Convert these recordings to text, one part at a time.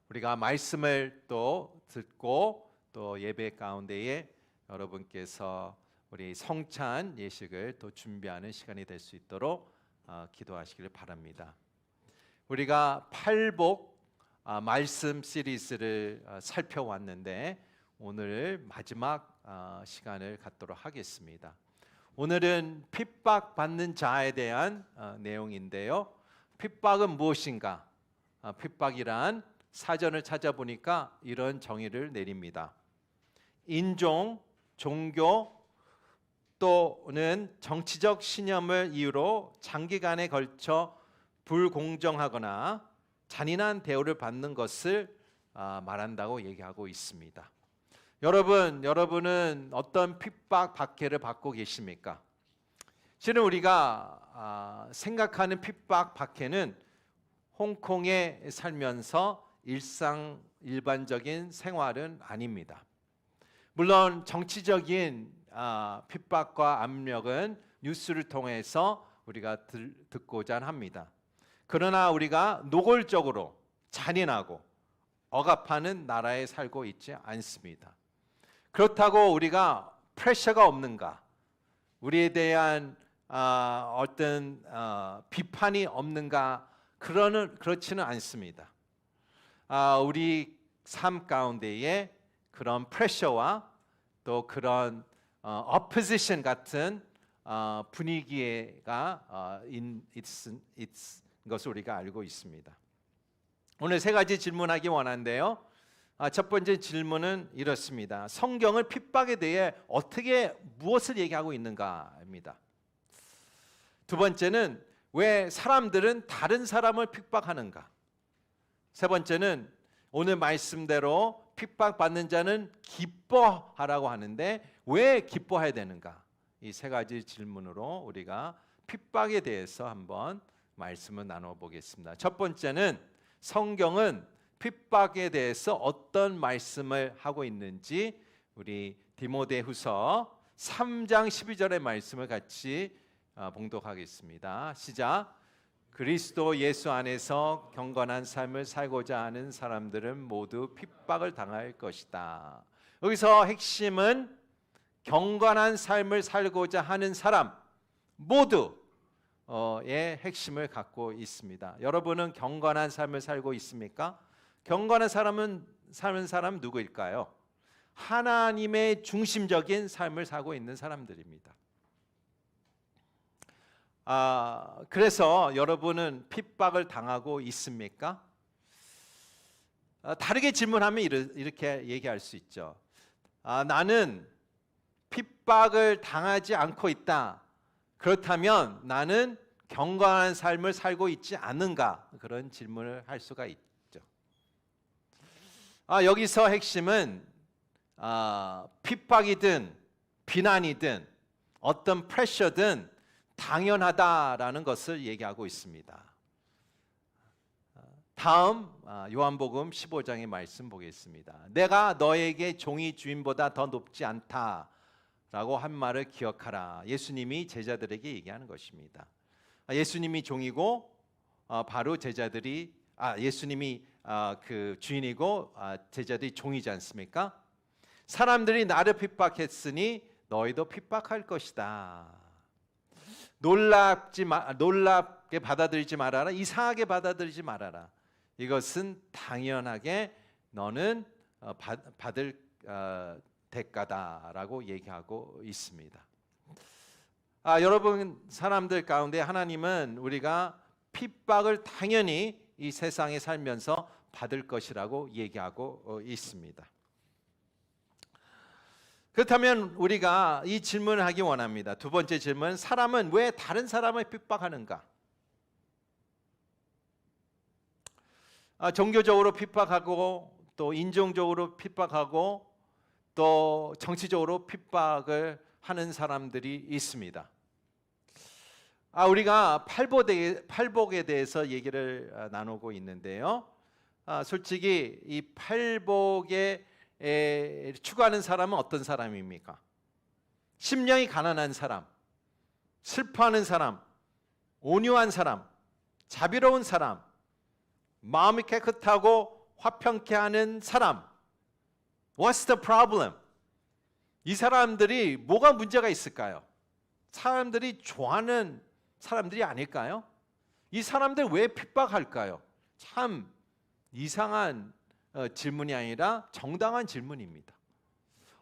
우리가 말씀을 또 듣고 또 예배 가운데에 여러분께서 우리 성찬 예식을 또 준비하는 시간이 될 수 있도록 기도하시기를 바랍니다. 우리가 팔복 말씀 시리즈를 살펴왔는데 오늘 마지막 시간을 갖도록 하겠습니다. 오늘은 핍박받는 자에 대한 내용인데요. 핍박은 무엇인가? 핍박이란 사전을 찾아보니까 이런 정의를 내립니다. 인종, 종교 또는 정치적 신념을 이유로 장기간에 걸쳐 불공정하거나 잔인한 대우를 받는 것을 말한다고 얘기하고 있습니다. 여러분은 어떤 핍박 박해를 받고 계십니까? 실은 우리가 생각하는 핍박 박해는 홍콩에 살면서 일반적인 생활은 아닙니다. 물론 정치적인 핍박과 압력은 뉴스를 통해서 우리가 듣고자 합니다. 그러나 우리가 노골적으로 잔인하고 억압하는 나라에 살고 있지 않습니다. 그렇다고 우리가 프레셔가 없는가? 우리에 대한 어떤 비판이 없는가? 그렇지는 않습니다. 우리 삶 가운데에 그런 프레셔와 또 그런 opposition 같은 분위기가 있는 것을 우리가 알고 있습니다. 오늘 세 가지 질문하기 원하는데요. 첫 번째 질문은 이렇습니다. 성경은 핍박에 대해 무엇을 얘기하고 있는가입니다. 두 번째는 왜 사람들은 다른 사람을 핍박하는가? 세 번째는 오늘 말씀대로 핍박받는 자는 기뻐하라고 하는데 왜 기뻐해야 되는가? 이 세 가지 질문으로 우리가 핍박에 대해서 한번 말씀을 나눠보겠습니다. 첫 번째는 성경은 핍박에 대해서 어떤 말씀을 하고 있는지 우리 디모데후서 3장 12절의 말씀을 같이 봉독하겠습니다. 시작. 그리스도 예수 안에서 경건한 삶을 살고자 하는 사람들은 모두 핍박을 당할 것이다. 여기서 핵심은 경건한 삶을 살고자 하는 사람 모두의 핵심을 갖고 있습니다. 여러분은 경건한 삶을 살고 있습니까? 경건한 사는 사람 누구일까요? 하나님의 중심적인 삶을 살고 있는 사람들입니다. 그래서 여러분은 핍박을 당하고 있습니까? 다르게 질문하면 이렇게 얘기할 수 있죠. 나는 핍박을 당하지 않고 있다. 그렇다면 나는 경건한 삶을 살고 있지 않은가? 그런 질문을 할 수가 있죠. 여기서 핵심은 핍박이든 비난이든 어떤 프레셔든 당연하다라는 것을 얘기하고 있습니다. 다음 요한복음 15장의 말씀 보겠습니다. 내가 너에게 종이 주인보다 더 높지 않다라고 한 말을 기억하라. 예수님이 제자들에게 얘기하는 것입니다. 예수님이 종이고 바로 제자들이 예수님이 그 주인이고 제자들이 종이지 않습니까? 사람들이 나를 핍박했으니 너희도 핍박할 것이다. 놀랍게 받아들이지 말아라. 이상하게 받아들이지 말아라. 이것은 당연하게 너는 받을 대가다라고 얘기하고 있습니다. 여러분 사람들 가운데 하나님은 우리가 핍박을 당연히 이 세상에 살면서 받을 것이라고 얘기하고 있습니다. 그렇다면 우리가 이 질문을 하기 원합니다. 두 번째 질문, 사람은 왜 다른 사람을 핍박하는가? 종교적으로 핍박하고 또 인종적으로 핍박하고 또 정치적으로 핍박을 하는 사람들이 있습니다. 우리가 팔복에 대해서 얘기를 나누고 있는데요. 솔직히 이 팔복에 추구하는 사람은 어떤 사람입니까? 심령이 가난한 사람, 슬퍼하는 사람, 온유한 사람, 자비로운 사람, 마음이 깨끗하고 화평케 하는 사람. What's the problem? 이 사람들이 뭐가 문제가 있을까요? 사람들이 좋아하는 사람들이 아닐까요? 이 사람들 왜 핍박할까요? 참 이상한 질문이 아니라 정당한 질문입니다.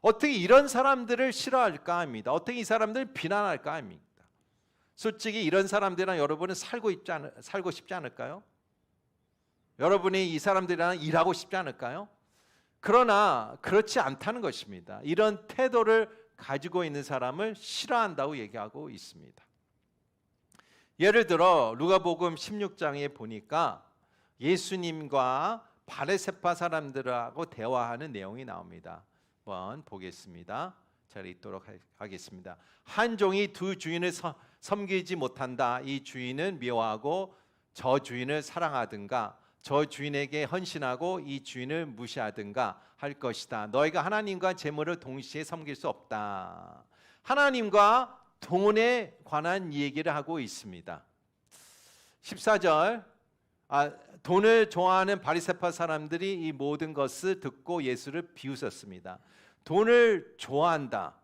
어떻게 이런 사람들을 싫어할까 합니다. 어떻게 이 사람들을 비난할까 합니다. 솔직히 이런 사람들이랑 여러분은 살고 싶지 않을까요? 여러분이 이 사람들이랑 일하고 싶지 않을까요? 그러나 그렇지 않다는 것입니다. 이런 태도를 가지고 있는 사람을 싫어한다고 얘기하고 있습니다. 예를 들어 누가복음 16장에 보니까 예수님과 바리새파 사람들하고 대화하는 내용이 나옵니다. 한번 보겠습니다. 잘 읽도록 하겠습니다. 한 종이 두 주인을 섬기지 못한다. 이 주인은 미워하고 저 주인을 사랑하든가 저 주인에게 헌신하고 이 주인을 무시하든가 할 것이다. 너희가 하나님과 재물을 동시에 섬길 수 없다. 하나님과 돈에 관한 얘기를 하고 있습니다. 14절 돈을 좋아하는 바리새파 사람들이 이 모든 것을 듣고 예수를 비웃었습니다. 돈을 좋아한다.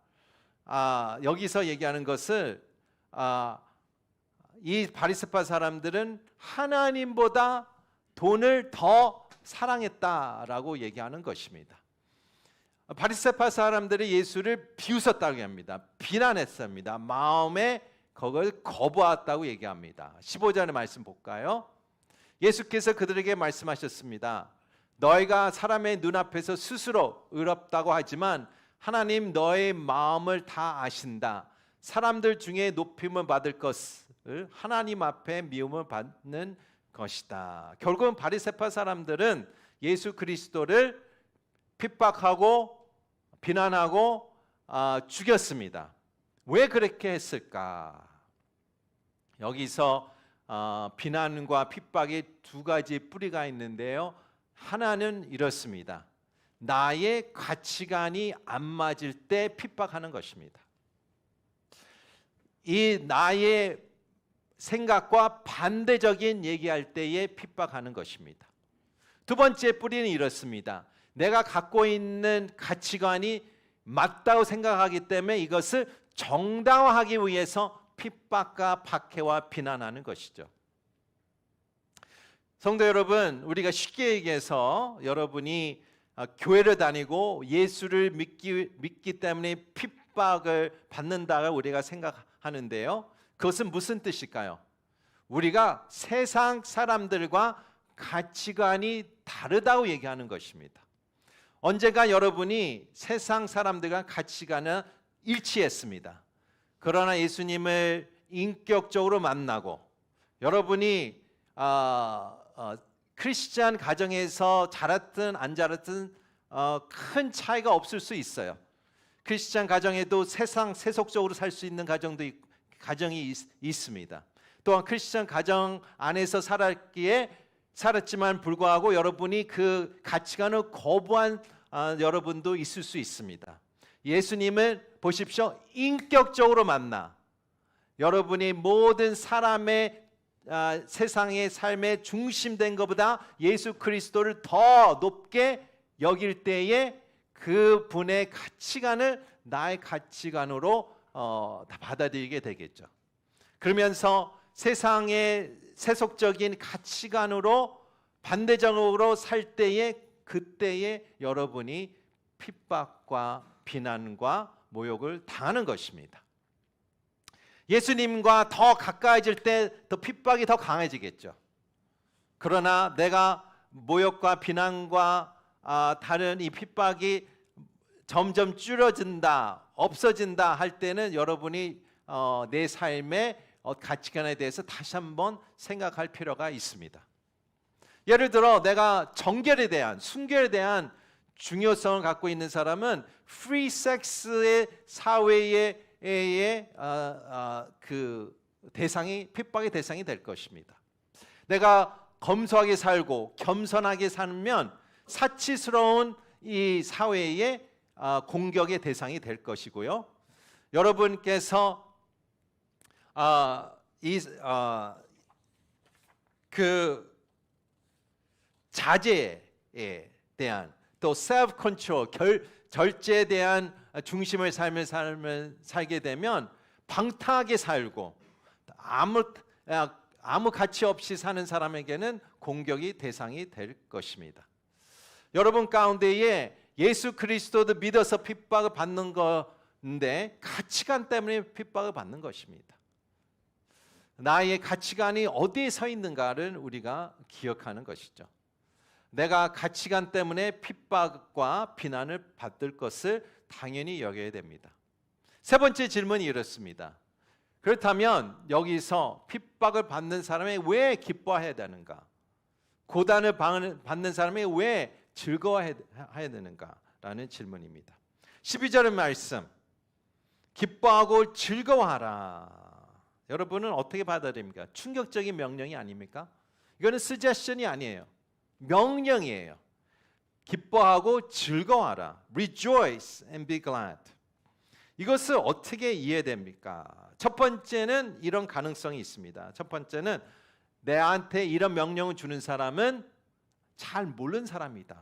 여기서 얘기하는 것을 이 바리새파 사람들은 하나님보다 돈을 더 사랑했다라고 얘기하는 것입니다. 바리새파 사람들이 예수를 비웃었다고 합니다. 비난했습니다. 마음에 그걸 거부했다고 얘기합니다. 15절의 말씀 볼까요? 예수께서 그들에게 말씀하셨습니다. 너희가 사람의 눈앞에서 스스로 의롭다고 하지만 하나님 너의 마음을 다 아신다. 사람들 중에 높임을 받을 것을 하나님 앞에 미움을 받는 것이다. 결국은 바리새파 사람들은 예수 그리스도를 핍박하고 비난하고 죽였습니다. 왜 그렇게 했을까? 여기서 비난과 핍박의 두 가지 뿌리가 있는데요. 하나는 이렇습니다. 나의 가치관이 안 맞을 때 핍박하는 것입니다. 이 나의 생각과 반대적인 얘기할 때에 핍박하는 것입니다. 두 번째 뿌리는 이렇습니다. 내가 갖고 있는 가치관이 맞다고 생각하기 때문에 이것을 정당화하기 위해서 핍박과 박해와 비난하는 것이죠. 성도 여러분, 우리가 쉽게 얘기해서 여러분이 교회를 다니고 예수를 믿기 때문에 핍박을 받는다고 우리가 생각하는데요. 그것은 무슨 뜻일까요? 우리가 세상 사람들과 가치관이 다르다고 얘기하는 것입니다. 언젠가 여러분이 세상 사람들과 가치관은 일치했습니다. 그러나 예수님을 인격적으로 만나고 여러분이 크리스찬 가정에서 자랐든 안 자랐든 큰 차이가 없을 수 있어요. 크리스찬 가정에도 세속적으로 살 수 있는 가정이 있습니다. 또한 크리스찬 가정 안에서 살았지만 불구하고 여러분이 그 가치관을 거부한 여러분도 있을 수 있습니다. 예수님을 보십시오. 인격적으로 만나 여러분이 모든 사람의 세상의 삶의 중심된 것보다 예수 그리스도를 더 높게 여길 때에 그 분의 가치관을 나의 가치관으로 받아들이게 되겠죠. 그러면서 세상의 세속적인 가치관으로 반대적으로 살 때에 그때에 여러분이 핍박과 비난과 모욕을 당하는 것입니다. 예수님과 더 가까워질 때 더 핍박이 더 강해지겠죠. 그러나 내가 모욕과 비난과 다른 이 핍박이 점점 줄어든다, 없어진다 할 때는 여러분이 내 삶의 가치관에 대해서 다시 한번 생각할 필요가 있습니다. 예를 들어 내가 정결에 대한, 순결에 대한 중요성을 갖고 있는 사람은 프리 섹스의 사회의 그 대상이 핍박의 대상이 될 것입니다. 내가 검소하게 살고 겸손하게 살면 사치스러운 이 사회의 공격의 대상이 될 것이고요. 여러분께서 그 자제 대한 또 self control 절제에 대한 중심의 삶을 살게 되면 방탕하게 살고 아무 가치 없이 사는 사람에게는 공격이 대상이 될 것입니다. 여러분 가운데에 예수 그리스도도 믿어서 핍박을 받는 건데 가치관 때문에 핍박을 받는 것입니다. 나의 가치관이 어디에 서 있는가를 우리가 기억하는 것이죠. 내가 가치관 때문에 핍박과 비난을 받을 것을 당연히 여겨야 됩니다. 세 번째 질문이 이렇습니다. 그렇다면 여기서 핍박을 받는 사람이 왜 기뻐해야 되는가? 고단을 받는 사람이 왜 즐거워해야 되는가라는 질문입니다. 12절의 말씀, 기뻐하고 즐거워하라. 여러분은 어떻게 받아들입니까? 충격적인 명령이 아닙니까? 이거는 suggestion이 아니에요. 명령이에요. 기뻐하고 즐거워하라. Rejoice and be glad. 이것을 어떻게 이해됩니까? 첫 번째는 이런 가능성이 있습니다. 첫 번째는 내한테 이런 명령을 주는 사람은 잘 모르는 사람이다.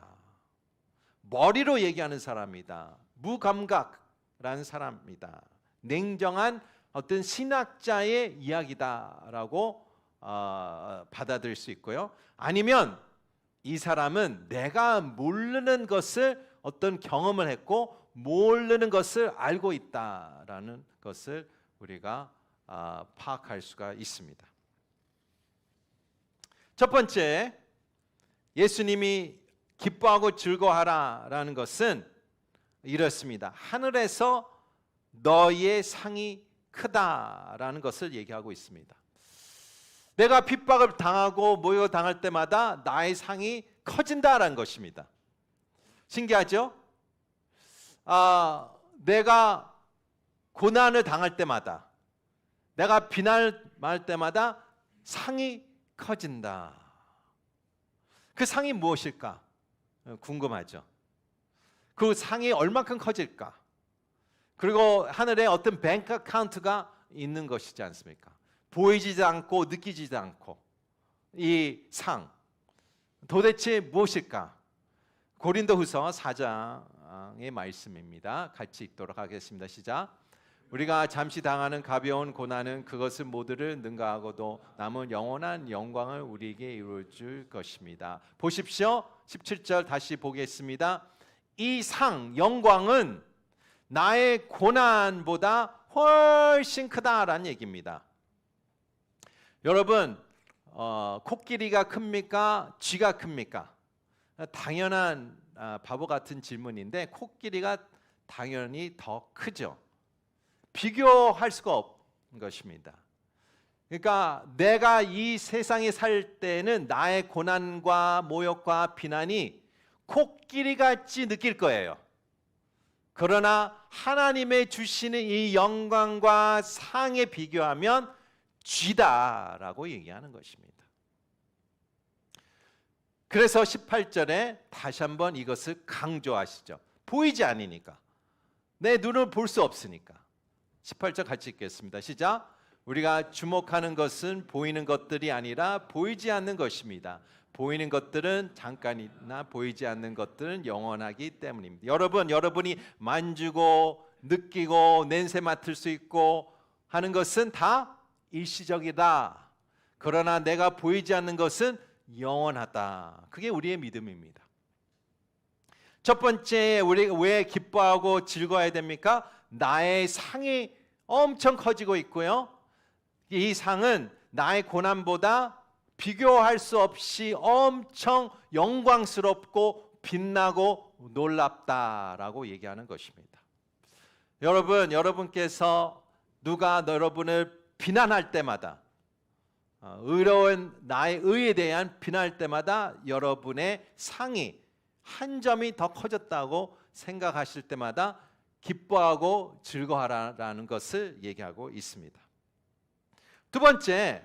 머리로 얘기하는 사람이다. 무감각라는 사람이다. 냉정한 어떤 신학자의 이야기다라고 받아들일 수 있고요. 아니면 이 사람은 내가 모르는 것을 어떤 경험을 했고 모르는 것을 알고 있다라는 것을 우리가 파악할 수가 있습니다. 첫 번째, 예수님이 기뻐하고 즐거워하라라는 것은 이렇습니다. 하늘에서 너희의 상이 크다라는 것을 얘기하고 있습니다. 내가 핍박을 당하고 모욕당할 때마다 나의 상이 커진다라는 것입니다. 신기하죠? 내가 고난을 당할 때마다, 내가 비난을 받을 때마다 상이 커진다. 그 상이 무엇일까? 궁금하죠? 그 상이 얼마큼 커질까? 그리고 하늘에 어떤 뱅크 어카운트가 있는 것이지 않습니까? 보이지도 않고 느끼지도 않고 이 상 도대체 무엇일까? 고린도후서 4장의 말씀입니다. 같이 읽도록 하겠습니다. 시작. 우리가 잠시 당하는 가벼운 고난은 그것을 모두를 능가하고도 남은 영원한 영광을 우리에게 이루어 줄 것입니다. 보십시오. 17절 다시 보겠습니다. 이 상, 영광은 나의 고난보다 훨씬 크다라는 얘기입니다. 여러분, 코끼리가 큽니까? 쥐가 큽니까? 당연한 바보 같은 질문인데 코끼리가 당연히 더 크죠. 비교할 수가 없는 것입니다. 그러니까 내가 이 세상에 살 때는 나의 고난과 모욕과 비난이 코끼리같이 느낄 거예요. 그러나 하나님의 주시는 이 영광과 상에 비교하면 쥐다라고 얘기하는 것입니다. 그래서 18절에 다시 한번 이것을 강조하시죠. 보이지 않으니까. 내 눈을 볼 수 없으니까. 18절 같이 읽겠습니다. 시작. 우리가 주목하는 것은 보이는 것들이 아니라 보이지 않는 것입니다. 보이는 것들은 잠깐이나 보이지 않는 것들은 영원하기 때문입니다. 여러분이 만지고 느끼고 냄새 맡을 수 있고 하는 것은 다 일시적이다. 그러나 내가 보이지 않는 것은 영원하다. 그게 우리의 믿음입니다. 첫 번째, 우리가 왜 기뻐하고 즐거워야 됩니까? 나의 상이 엄청 커지고 있고요. 이 상은 나의 고난보다 비교할 수 없이 엄청 영광스럽고 빛나고 놀랍다라고 얘기하는 것입니다. 여러분께서 누가 여러분을 비난할 때마다 의로운 나의 의에 대한 비난할 때마다 여러분의 상이 한 점이 더 커졌다고 생각하실 때마다 기뻐하고 즐거워하라는 것을 얘기하고 있습니다. 두 번째,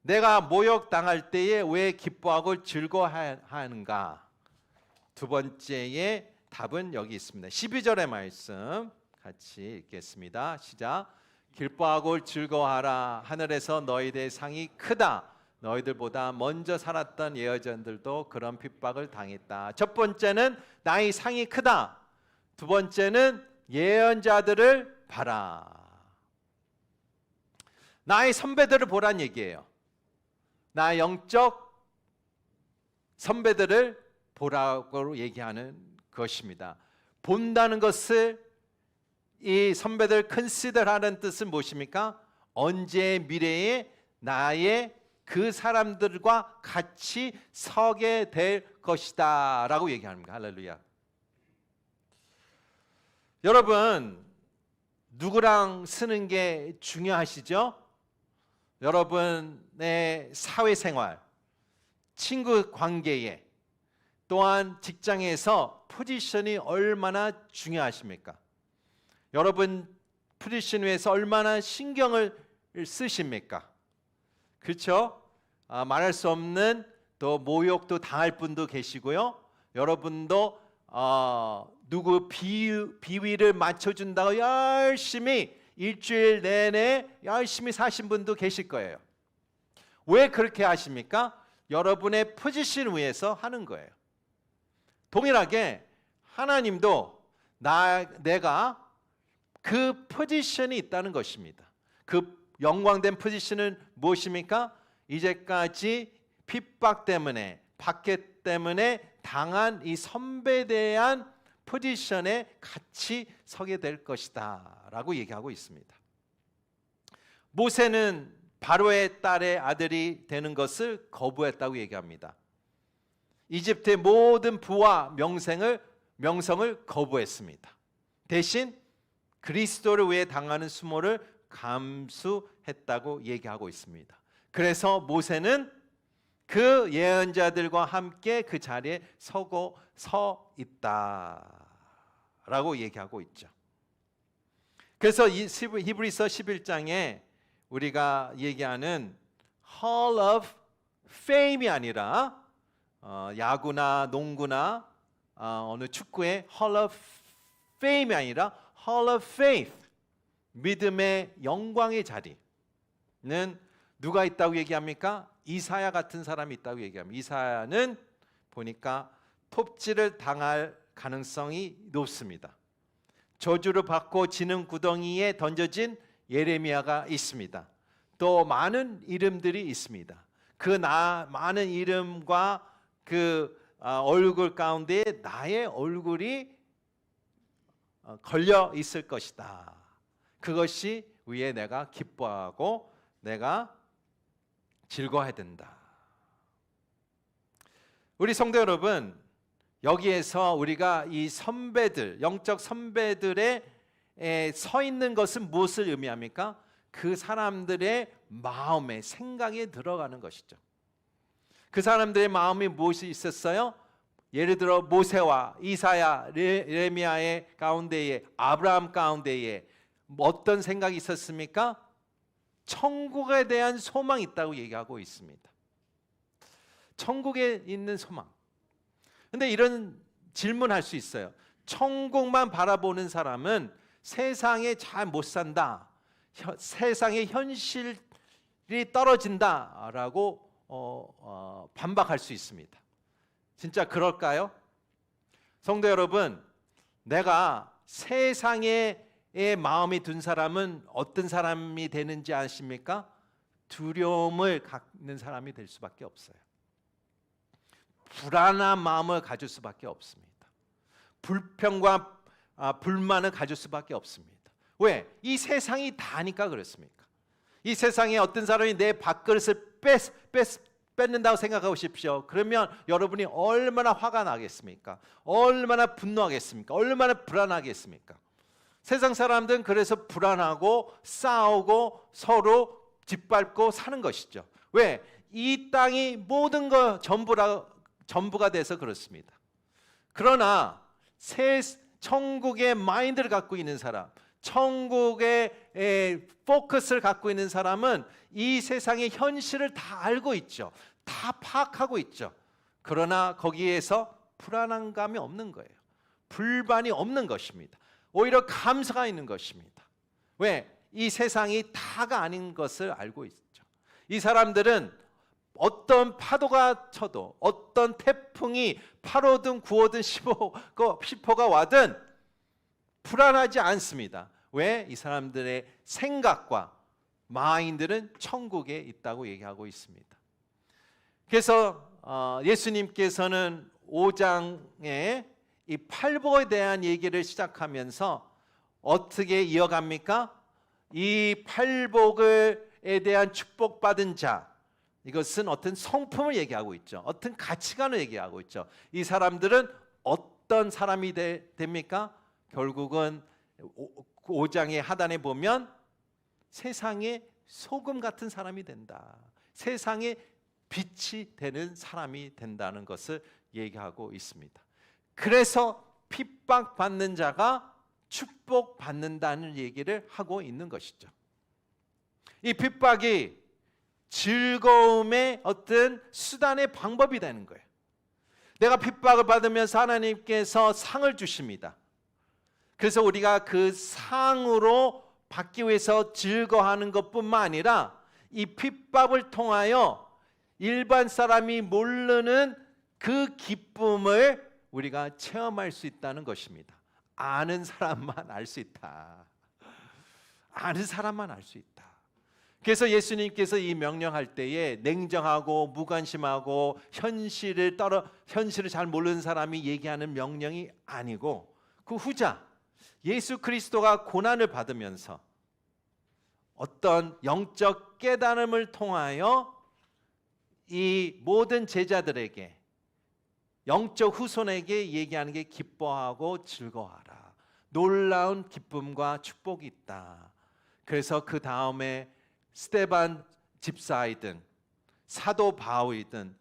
내가 모욕당할 때에 왜 기뻐하고 즐거워하는가? 두 번째의 답은 여기 있습니다. 12절의 말씀 같이 읽겠습니다. 시작. 기뻐하고 즐거워하라. 하늘에서 너희들의 상이 크다. 너희들보다 먼저 살았던 예언자들도 그런 핍박을 당했다. 첫 번째는 나의 상이 크다. 두 번째는 예언자들을 봐라. 나의 선배들을 보란 얘기예요. 나의 영적 선배들을 보라고 얘기하는 것입니다. 본다는 것을 이 선배들 컨시더하는 뜻은 무엇입니까? 언제 미래에 나의 그 사람들과 같이 서게 될 것이다 라고 얘기합니다. 할렐루야. 여러분, 누구랑 쓰는 게 중요하시죠? 여러분의 사회생활, 친구 관계에, 또한 직장에서 포지션이 얼마나 중요하십니까? 여러분 포지션 위해서 얼마나 신경을 쓰십니까? 그렇죠? 말할 수 없는 또 모욕도 당할 분도 계시고요. 여러분도 누구 비위를 맞춰준다고 열심히 일주일 내내 열심히 사신 분도 계실 거예요. 왜 그렇게 하십니까? 여러분의 포지션 위해서 하는 거예요. 동일하게 하나님도 내가 그 포지션이 있다는 것입니다. 그 영광된 포지션은 무엇입니까? 이제까지 핍박 때문에, 박해 때문에 당한 이 선배에 대한 포지션에 같이 서게 될 것이다 라고 얘기하고 있습니다. 모세는 바로의 딸의 아들이 되는 것을 거부했다고 얘기합니다. 이집트의 모든 부와 명성을 거부했습니다. 대신 그리스도를 위해 당하는 수모를 감수했다고 얘기하고 있습니다. 그래서 모세는 그 예언자들과 함께 그 자리에 서 있다라고 얘기하고 있죠. 그래서 히브리서 11장에 우리가 얘기하는 Hall of Fame이 아니라 야구나 농구나 어느 축구의 Hall of Fame이 아니라 Hall of Faith, 믿음의 영광의 자리는 누가 있다고 얘기합니까? 이사야 같은 사람이 있다고 얘기합니다. 이사야는 보니까 톱질을 당할 가능성이 높습니다. 저주를 받고 지능 구덩이에 던져진 예레미야가 있습니다. 또 많은 이름들이 있습니다. 그 많은 이름과 그 얼굴 가운데 나의 얼굴이 걸려 있을 것이다. 그것이 위에 내가 기뻐하고 내가 즐거워해야 된다. 우리 성도 여러분, 여기에서 우리가 이 선배들, 영적 선배들의 서 있는 것은 무엇을 의미합니까? 그 사람들의 마음에, 생각에 들어가는 것이죠. 그 사람들의 마음이 무엇이 있었어요? 예를 들어 모세와 이사야, 예레미야의 가운데에, 아브라함 가운데에 어떤 생각이 있었습니까? 천국에 대한 소망이 있다고 얘기하고 있습니다. 천국에 있는 소망. 근데 이런 질문할 수 있어요. 천국만 바라보는 사람은 세상에 잘 못 산다. 세상의 현실이 떨어진다라고 반박할 수 있습니다. 진짜 그럴까요? 성도 여러분, 내가 세상에 마음이 든 사람은 어떤 사람이 되는지 아십니까? 두려움을 갖는 사람이 될 수밖에 없어요. 불안한 마음을 가질 수밖에 없습니다. 불평과 불만을 가질 수밖에 없습니다. 왜? 이 세상이 다니까 그렇습니까? 이 세상에 어떤 사람이 내 밥그릇을 뺏는다고 생각해 보십시오. 그러면 여러분이 얼마나 화가 나겠습니까? 얼마나 분노하겠습니까? 얼마나 불안하겠습니까? 세상 사람들은 그래서 불안하고 싸우고 서로 짓밟고 사는 것이죠. 왜? 이 땅이 모든 것 전부가 돼서 그렇습니다. 그러나 천국의 마인드를 갖고 있는 사람, 천국의 포커스를 갖고 있는 사람은 이 세상의 현실을 다 알고 있죠. 다 파악하고 있죠. 그러나 거기에서 불안한 감이 없는 거예요. 불만이 없는 것입니다. 오히려 감사가 있는 것입니다. 왜? 이 세상이 다가 아닌 것을 알고 있죠. 이 사람들은 어떤 파도가 쳐도 어떤 태풍이 8호든 9호든 10호가 와든 불안하지 않습니다. 왜? 이 사람들의 생각과 마인드는 천국에 있다고 얘기하고 있습니다. 그래서 예수님께서는 5장에 이 팔복에 대한 얘기를 시작하면서 어떻게 이어갑니까? 이 팔복에 대한 축복받은 자, 이것은 어떤 성품을 얘기하고 있죠. 어떤 가치관을 얘기하고 있죠. 이 사람들은 어떤 사람이 됩니까? 결국은 5장의 하단에 보면 세상의 소금 같은 사람이 된다. 세상의 빛이 되는 사람이 된다는 것을 얘기하고 있습니다. 그래서 핍박받는 자가 축복받는다는 얘기를 하고 있는 것이죠. 이 핍박이 즐거움의 어떤 수단의 방법이 되는 거예요. 내가 핍박을 받으면서 하나님께서 상을 주십니다. 그래서 우리가 그 상으로 받기 위해서 즐거워하는 것뿐만 아니라 이 핍박을 통하여 일반 사람이 모르는 그 기쁨을 우리가 체험할 수 있다는 것입니다. 아는 사람만 알 수 있다. 아는 사람만 알 수 있다. 그래서 예수님께서 이 명령할 때에 냉정하고 무관심하고 현실을 잘 모르는 사람이 얘기하는 명령이 아니고 그 후자 예수 그리스도가 고난을 받으면서 어떤 영적 깨달음을 통하여 이 모든 제자들에게 영적 후손에게 얘기하는 게 기뻐하고 즐거워하라. 놀라운 기쁨과 축복이 있다. 그래서 그 다음에 스데반 집사이든 사도 바울이든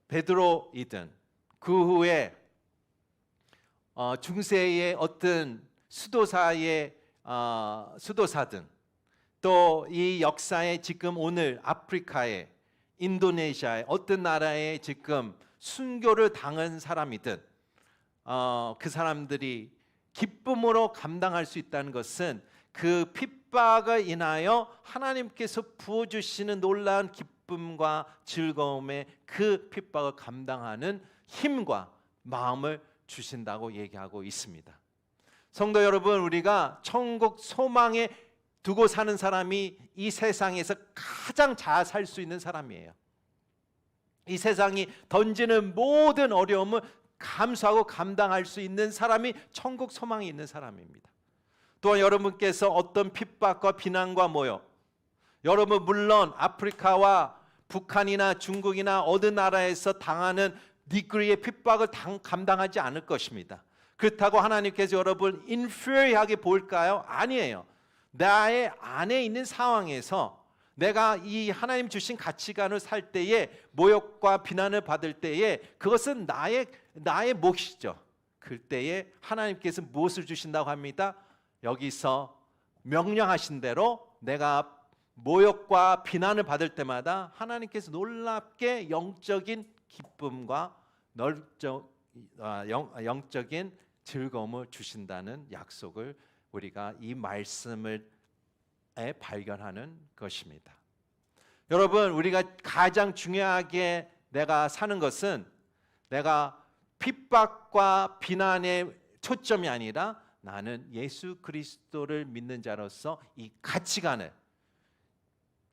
베드로이든 그 후에 중세의 어떤 수도사든 또 이 역사에 지금 오늘 아프리카에 인도네시아에 어떤 나라에 지금 순교를 당한 사람이든 그 사람들이 기쁨으로 감당할 수 있다는 것은 그 핍박을 인하여 하나님께서 부어주시는 놀라운 기쁨과 즐거움에 그 핍박을 감당하는 힘과 마음을 주신다고 얘기하고 있습니다. 성도 여러분, 우리가 천국 소망에 두고 사는 사람이 이 세상에서 가장 잘 살 수 있는 사람이에요. 이 세상이 던지는 모든 어려움을 감수하고 감당할 수 있는 사람이 천국 소망이 있는 사람입니다. 또한 여러분께서 어떤 핍박과 비난과 모욕, 여러분 물론 아프리카와 북한이나 중국이나 어느 나라에서 당하는 니그리의 핍박을 감당하지 않을 것입니다. 그렇다고 하나님께서 여러분 인페리하게 볼까요? 아니에요. 나의 안에 있는 상황에서 내가 이 하나님 주신 가치관을 살 때에 모욕과 비난을 받을 때에 그것은 나의 몫이죠. 그때에 하나님께서 무엇을 주신다고 합니다? 여기서 명령하신 대로 내가 모욕과 비난을 받을 때마다 하나님께서 놀랍게 영적인 기쁨과 영적인 즐거움을 주신다는 약속을 우리가 이 말씀을 발견하는 것입니다. 여러분, 우리가 가장 중요하게 내가 사는 것은 내가 핍박과 비난의 초점이 아니라 나는 예수 그리스도를 믿는 자로서 이 가치관을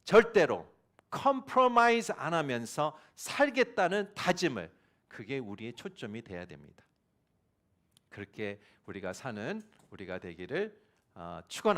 절대로 컴프로마이즈 안 하면서 살겠다는 다짐을, 그게 우리의 초점이 돼야 됩니다. 그렇게 우리가 사는 우리가 되기를 축원합니다.